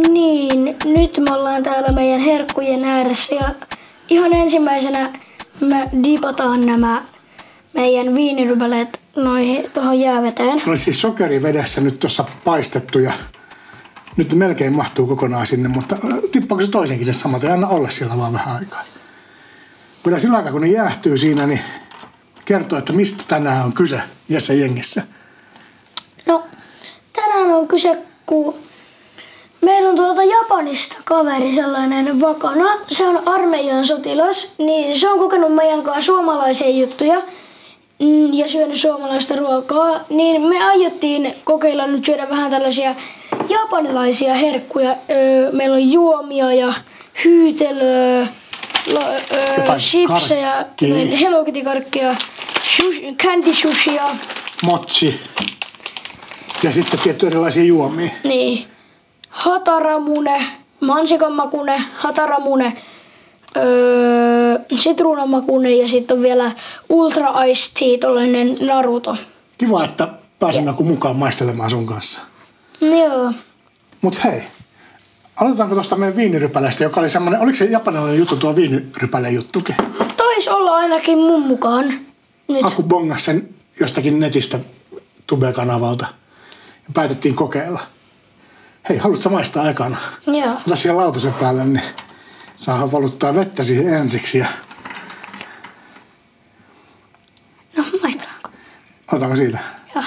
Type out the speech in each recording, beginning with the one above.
Niin, nyt me ollaan täällä meidän herkkujen ääressä ja ihan ensimmäisenä me dipataan nämä meidän viinirypäleet tuohon jääveteen. Oli siis sokerivedessä nyt tuossa paistettu ja nyt melkein mahtuu kokonaan sinne, mutta tippaako se toisenkin sen samalta ja anna olla siellä vaan vähän aikaa. Kyllä sillä aikaa kun ne jäähtyy siinä, niin kertoo, että mistä tänään on kyse Jesse jengissä. No, tänään on kyse, kun meillä on tuolta Japanista kaveri, sellainen Vakana. Se on armeijan sotilas, niin se on kokenut meidän kanssa suomalaisia juttuja ja syönyt suomalaista ruokaa. Niin me aiottiin kokeilla nyt syödä vähän tällaisia japanilaisia herkkuja. Meillä on juomia ja hyytelöä, chipsejä, Hello Kitty-karkkia, candy sushia. Mochi. Ja sitten tietty erilaisia juomia. Niin. Hataramune, mansikanmakune, hataramune, sitruunamakune ja sitten on vielä Ultra Iced Tea, tollainen Naruto. Kiva, että pääsemme mukaan maistelemaan sun kanssa. Joo. Mut hei, aloitetaanko tuosta meidän viinirypäleestä, joka oli semmoinen, oliko se japanilainen juttu tuo viinirypäleen juttukin? Taisi olla ainakin mun mukaan. Nyt. Aku bongas sen jostakin netistä Tube-kanavalta ja päätettiin kokeilla. Hei, haluatko maistaa ekana? Joo. Ota siihen lautasen päälle, niin saadaan valuttaa vettä siihen ensiksi. Ja... No, maistellaanko? Otetaanko siitä? Joo.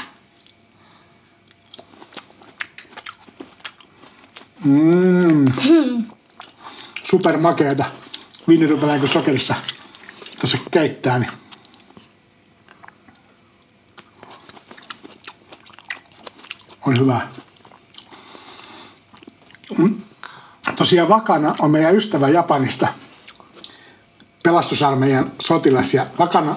Super makeeta. Viinirypäleen kun sokerissa tuossa keittää, niin on hyvä. Tosiaan Vakana on meidän ystävä Japanista, pelastusarmeijan sotilas. Ja Vakana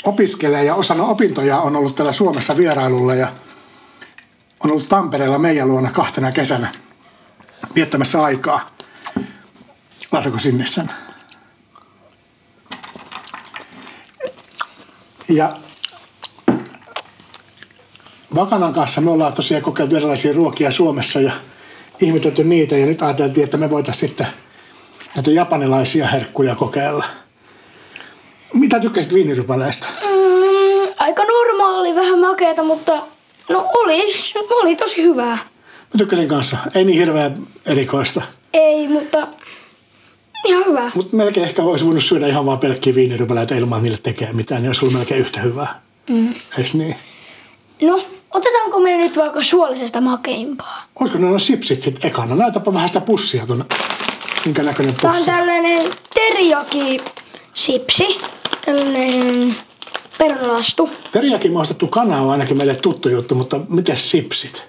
opiskelee ja osana opintoja on ollut täällä Suomessa vierailulla ja on ollut Tampereella meidän luona 2 kesänä viettämässä aikaa. Laitatko sinne sen? Ja Vakanan kanssa me ollaan tosiaan kokeiltu erilaisia ruokia Suomessa ja ihmetelty niitä. Ja nyt ajateltiin, että me voitaisiin sitten näitä japanilaisia herkkuja kokeilla. Mitä tykkäsit viinirypäleistä? Aika normaali, vähän makeeta, mutta no oli tosi hyvää. Mä tykkäsin kanssa. Ei niin hirveän erikoista. Ei, mutta ihan hyvä. Mutta melkein ehkä olisi voinut syödä ihan vaan pelkkiä viinirypäleitä ilman niille tekee mitään. Niin olisi ollut melkein yhtä hyvää. Eiks niin? No, otetaanko me nyt vaikka suolisesta makeimpaa? Olisiko ne on sipsit sit ekana? Näytäpä vähän sitä pussia tuonne. Minkä näköinen pussi? Tää on tällainen teriyaki-sipsi. Tällainen perunalastu. Teriyaki maustettu kana on ainakin meille tuttu juttu, mutta mites sipsit?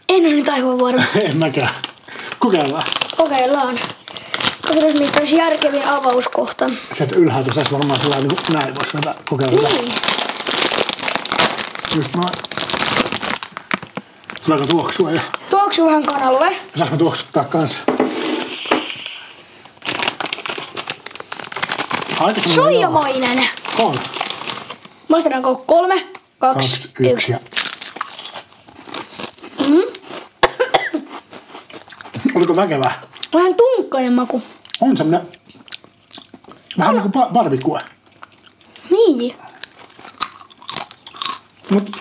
En ole nyt aivan varma. En mäkään. Kokeillaan. Kokeillaan. Katsotaan, mistä olisi järkevin avauskohta. Sieltä ylhäältä saisi varmaan sellainen niin kuin näin voisi näitä kokeilla. Niin. Just noin. Tuleeko tuoksua? Ja Tuoksu vähän kanalle. saanko tuoksuttaa kanssa? Soijamainen. On. Maistetaanko 3, 2, 1. Ja... Oliko väkevää? Vähän tunkkainen maku. On semmonen vähän niin kuin barbecue. Niin. Mut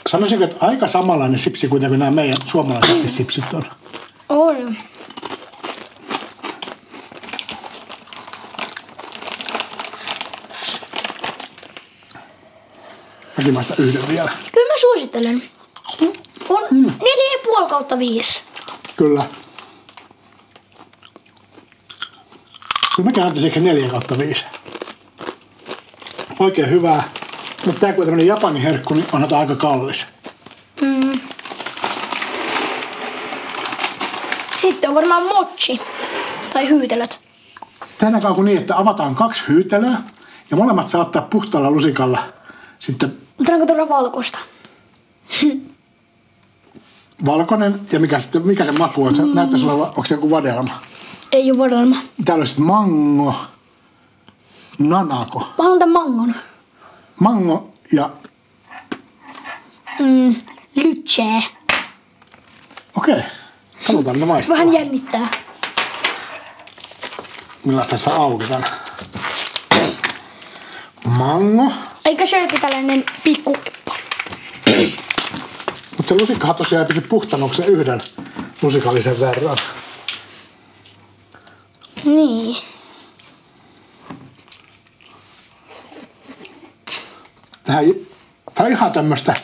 sanoisinko, että aika samanlainen sipsi kuitenkin nämä meidän suomalaiset sipsit on. On. Mäkin maistan yhden vielä. Kyllä mä suosittelen. On 4,5/5. Kyllä. Kyllä mäkin antaisin ehkä 4/5. Oikein hyvää. Mutta tää kun on tämmönen Japanin herkku, niin onhan tää aika kallis. Sitten on varmaan mochi. Tai hyytelöt. Tänä kauan niin, että avataan 2 hyytelöä ja molemmat saa ottaa puhtaalla lusikalla sitten Otetaanko tuoda valkoista? valkoinen ja mikä se maku on? Se näyttäisi olevan, onko se joku vadelma? Ei oo vadelma. Täällä on sitten mango, nanako. Mä haluan tän mangon. Mango ja Lychee. Okei. Halutaan ne maistaa. Vähän jännittää. Millaista saa auki tän? Mango. Eikä syöty tällainen pikkukeppa. Mutta se lusikkahan tosiaan ei pysy puhtaana, onko se yhden lusikallisen verran? Niin. Tää on ihan tämmöstä.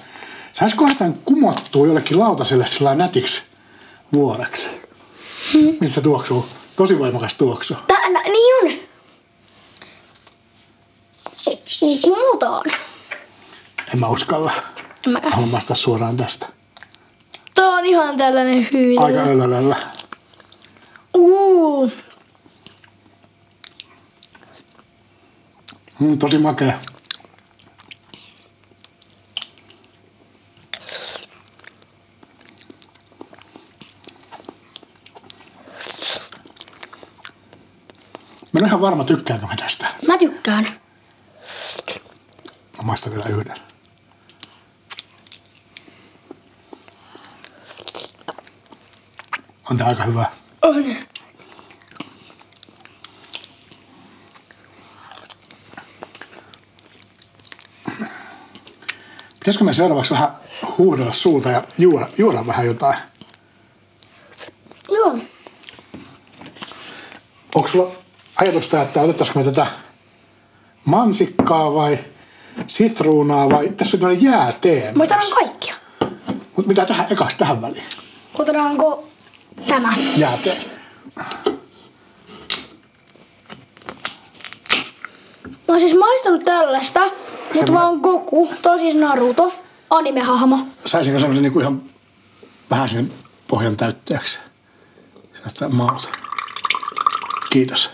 Saisikohan tän kumottua jollekin lautaselle sillä nätiksi vuoreksi? Miltä se tuoksuu? Tosi voimakas tuoksu. Niin on. Kumotaan. En mä uskalla. En mäkään. Haluan maistaa suoraan tästä. Tää on ihan tällainen hyi. Aika ölölöllä. Tosi makea. Mä en ole ihan varma, tykkäänkö mä tästä. Mä tykkään. Mä maistan vielä yhden. On tää aika hyvä. On. Pitäisikö me seuraavaksi vähän huudella suuta ja juoda vähän jotain? Joo. Onko sulla ajatusta, että otettaisiko me tätä mansikkaa vai sitruunaa vai tässä on tämmöinen jäätee? Maistetaan kaikkia. Mutta mitä tähän väliin? Otetaanko tämä? Jäätee. Mä oon siis maistanut tällaista, mutta mä oon Goku. Tää on siis Naruto, anime-hahmo. Saisinko semmoisen niinku ihan vähän sen pohjan täytteeksi? Sitä mauta. Kiitos.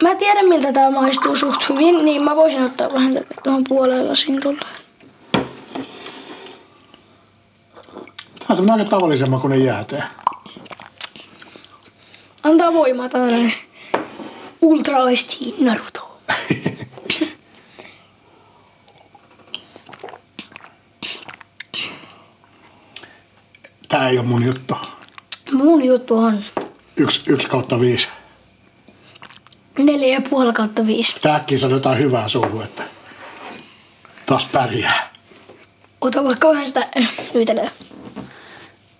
Mä tiedän miltä tää maistuu suht hyvin, niin mä voisin ottaa vähän tuohon puoleen lasiin tuolla. Tää on semmoinen aika tavallisen makuinen jäätee. Antaa voimaa tällainen Ultra Ice Tea Naruto. Tää ei oo mun juttu. Mun juttu on 1/5. 4,5/5. Tää äkkiä saa jotain hyvää suuhun, että taas pärjää. Ota vaikka vähän sitä hyytelöä.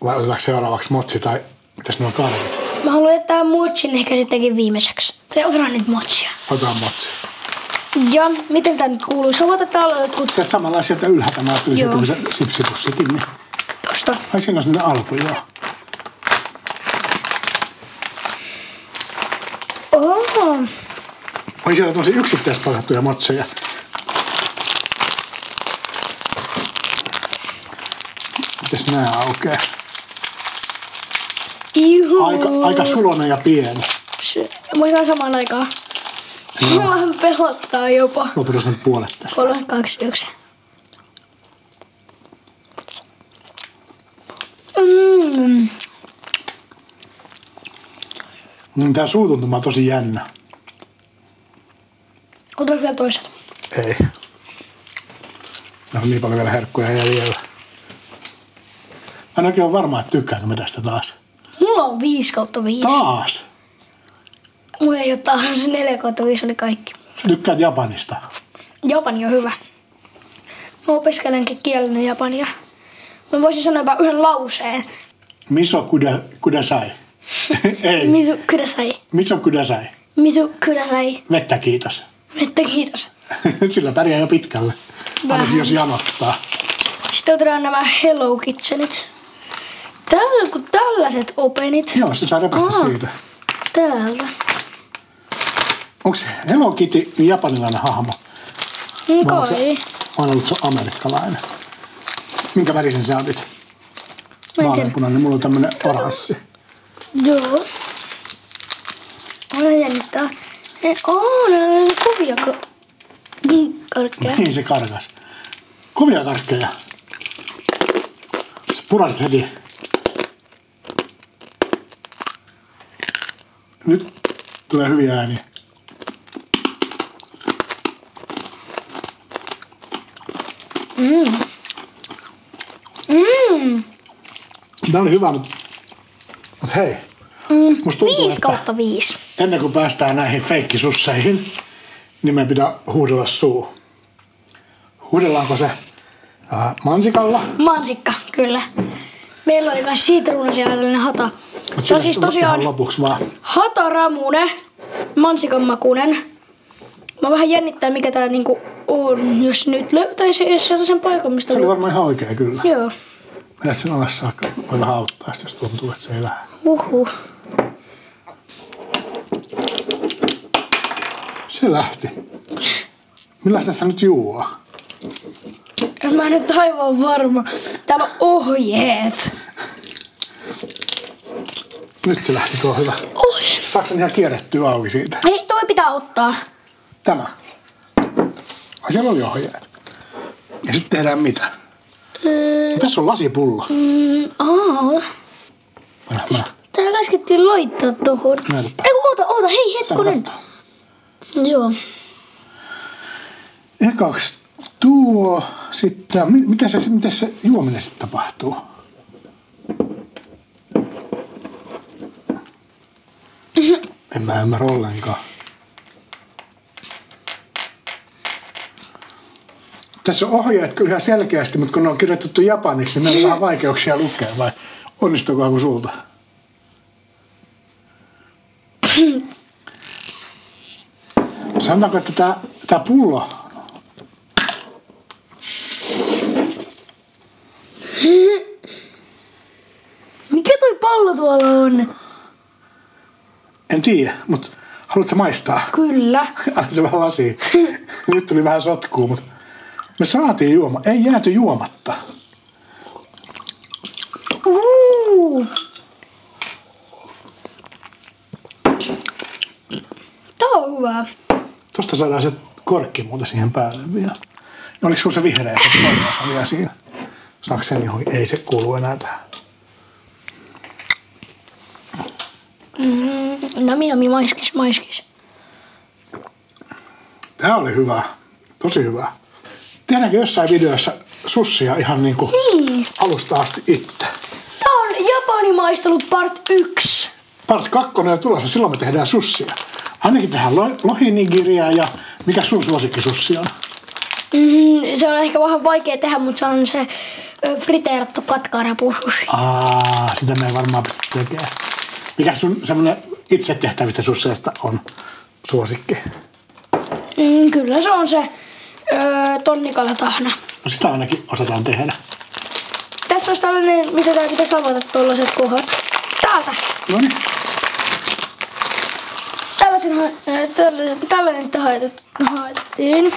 Vai otetaanko seuraavaksi motsi tai mitäs nuo karvit? Mä haluan jättää mochin ehkä sittenkin viimeiseksi. Tai otetaan nyt mochia. Otetaan motsi. Ja miten tää nyt kuuluu? Sä otat täällä jotkut Sieltä samalla sieltä ylhäältä mä ajattelin sieltä se sipsipussikin. Niin. tosta. Ai siinä on semmonen alku, joo. Oho. Oi siellä tommosia yksittäispakattuja motseja. Mites nää aukeaa? Ihu. Aika sulonen ja pieni. Muistan samaan aikaan. Mulla pelottaa jopa. Lopetan sen puolet tästä. 3, 2, 1. Tää suutuntuma on tosi jännä. Otetaanko vielä toiset? Ei. On niin paljon vielä herkkuja jäljellä. Mä en oikein ole varma, että tykkäänkö me tästä taas. Mulla on 5/5. Taas? Mulla ei oo taas 4/5 oli kaikki. Sä tykkäät Japanista. Japani on hyvä. Mä opiskelenkin kielinen japania. Mä voisin sanoa jopa yhden lauseen. Miso kudasai. Ei. Misu kudasai. Miso kudasai. Misu kudasai. Vettä kiitos. Vettä kiitos. Sillä pärjää jo pitkälle. Ainakin jos janottaa. Sitten otetaan nämä Hello Kitchenit. Täällä on kuin tällaiset openit. Joo, se saa repästä siitä. Täältä. Onko se Hello Kitty niin japanilainen hahmo? Vai onko Kai. Mä oon ollut se amerikkalainen. Minkä värisen sä otit? Mä en tiedä. Vaaleanpunainen, mulla on tämmönen oranssi. Joo. Olen jännittää. Ne on kovia karkkeja. Niin se karkas. Kovia karkkeja. Se purasit heti. Nyt tulee hyviä ääniä. Tää oli hyvä, mutta hei. Musta tuntuu, 5/5. ennen kuin päästään näihin feikkisusseihin, niin meidän pitää huudella suu. Huudellaanko se mansikalla? Mansikka, kyllä. Meillä oli myös sitruunasia ja tällainen hata. Se on siis tosiaan lopuksi vaan. hataramune, mansikan makuinen. Mä vähän jännittää, mikä tää niinku on, jos nyt löytäisi edes sellaisen paikan, mistä... Se oli varmaan ihan oikein kyllä. Joo. Menet sen alas saakka. Voi vähän auttaa, jos tuntuu, että se ei lähde. Se lähti. Milläs tästä nyt juua? En mä nyt aivan varma. Täällä on ohjeet. Nyt se lähti, tuo hyvä. Saatko sen ihan kierrettyä auki siitä? Ei, toi pitää ottaa. Tämä. Ai siellä oli ohjeet. Ja sitten tehdään mitä? Tässä on lasipullo. Täällä käskettiin laittaa tohon. Näytäpä. Ei oota, hei hetkonen. Joo. Ekaksi tuo, sitten, miten se juominen sitten tapahtuu? En mä ymmärrä ollenkaan. Tässä on ohjeet kyllä ihan selkeästi, mutta kun ne on kirjoitettu japaniksi, niin meillä on vähän vaikeuksia lukea, vai onnistuuko sulta? Sanotaanko, että tää pullo... Mikä toi pallo tuolla on? En tiedä, mutta haluatko maistaa? Kyllä. Anna se vähän lasiin. Nyt tuli vähän sotkua, mutta me saatiin juoma. Ei jääty juomatta. Tää on hyvä. Tosta saadaan se korkki muuta siihen päälle vielä. No, oliko sulla se vihreä se vielä siinä? Saako sen johonkin? Ei se kuulu enää tähän. Nami, maiskis. Tää oli hyvä. Tosi hyvä. Tehdäänkö jossain videossa sussia ihan niinku alusta asti itse? Tää on Japani maistelut part 1. Part 2 on tulossa, silloin me tehdään sussia. Ainakin tehdään lohinigiriä ja mikä sun suosikkisussi on? Se on ehkä vähän vaikea tehdä, mutta se on se friteerattu katkarapusushi. Sitä me ei varmaan pysty tekemään. Mikä sun semmonen itse tehtävistä susseista on suosikki? Kyllä se on se tonnikalatahna. No sitä ainakin osataan tehdä. Tässä olisi tällainen, mitä tää pitäisi avata tuollaiset kohdat. Täältä! Noniin. Tällainen sitä haettiin.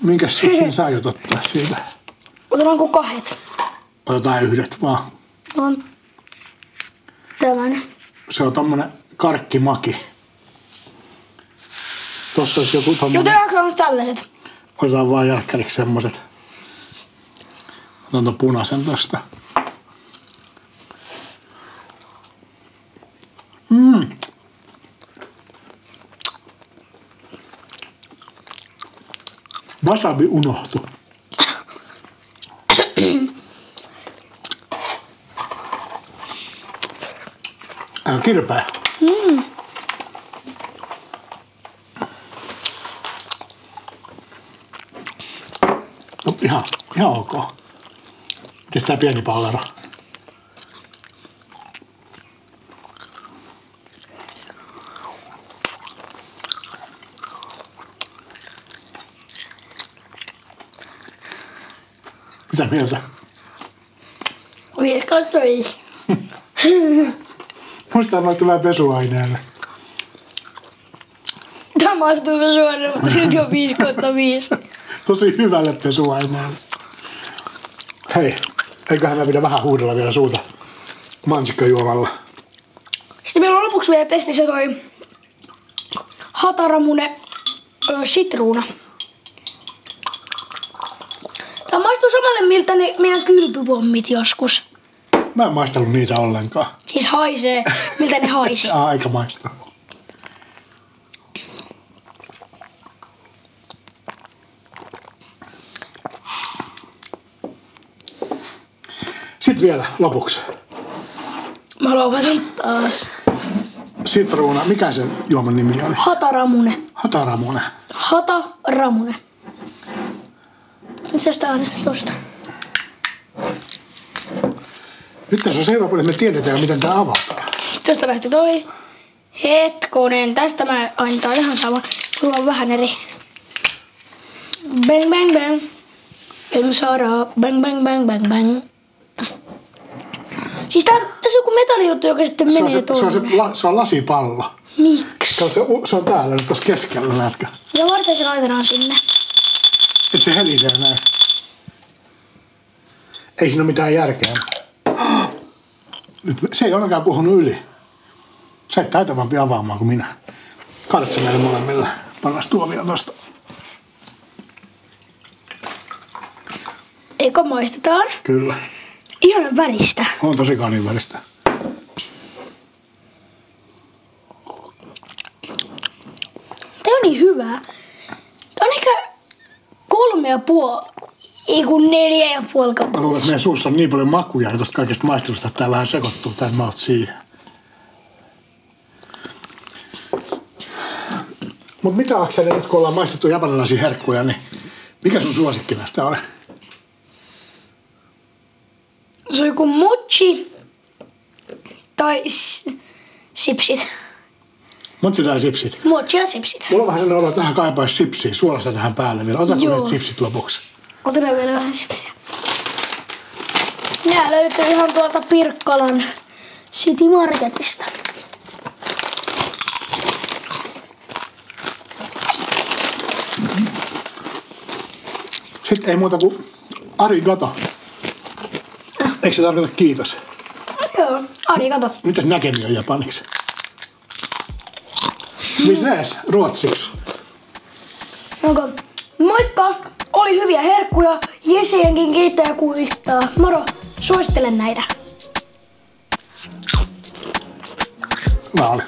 Minkäs sussin sä aiot ottaa siitä? Otetaanko 2? Otetaan yhdet vaan. On tämän. Se on tommonen karkkimaki. Tossa olisi joku tommonen... Otetaanko tällaiset? Otetaan vaan jälkkäriksi semmoset. Otan ton punaisen tosta. Wasabi unohtu. Kirpeä. No, ihan ok. Mites tää pieni pallero? Mitä mieltä? 5/5. Musta on laittu vähän pesuaineelle. Tämä maistuu pesuaineelle, mutta silti on 5/5. Tosi hyvälle pesuaineelle. Hei, eiköhän me pidä vähän huudella vielä suuta mansikkajuomalla. Sitten meillä on lopuksi vielä testissä toi hataramune sitruuna. Tää maistuu samalle miltä ne meidän kylpypommit joskus. Mä en maistellut niitä ollenkaan. Siis haisee, miltä ne haisi. Aika maistaa. Sitten vielä lopuksi. Mä lopetan taas. Sitruuna. Mikä sen juoman nimi oli? Hataramune. Hataramune. Hataramune. Mitä sä äänestät tosta? Nyt tässä on se hyvä puoli, että me tiedetään, miten tää avataan. Tästä lähti toi. Hetkonen. Tästä mä antaa ihan sama. Sulla on vähän eri. Bang bang bang. Bang saraa. Bang bang bang bang bang. Siis tässä on joku metallijuttu, joka sitten menee tuonne. Se on lasipallo. Miksi? Se on täällä nyt tossa keskellä, näetkö? Ja varten se laitetaan sinne. Et se helisee näin. Ei siinä ole mitään järkeä. Nyt se ei ollenkaan puhunut yli. Sä et taitavampi avaamaan kuin minä. Kaatat sen näille molemmilla. Pannaan tuovia tosta. Eikö maistetaan? Kyllä. Ihanan väristä. On tosi kauniin väristä. Tää on niin hyvää. Tää on ehkä 3,5. Ei kun 4,5. Mä luulen, että meidän suussa on niin paljon makuja ja tosta kaikesta maistelusta, että tää vähän sekoittuu tän maut siihen. Mut mitä Akseli, nyt kun ollaan maistettu japanilaisia herkkuja, niin mikä sun suosikki näistä on? Se on joku mochi tai sipsit. Mochi tai sipsit? Mochi ja sipsit. Mulla on vähän sellainen olo, että tähän kaipaisi sipsiä, suolasta tähän päälle vielä. Otanko näitä sipsit lopuksi? Otetaan vielä vähän sipsiä. Nää löytyy ihan tuolta Pirkkalan City Marketista. Sitten ei muuta kuin arigato. Eikö se tarkoita kiitos? Joo, arigato. Mitäs näkemi on japaniksi? Mises ruotsiksi? Onko? Moikka! Oli hyviä herkkuja. Jesienkin kiittää ja kuistaa. Moro, suosittelen näitä. Hyvä oli.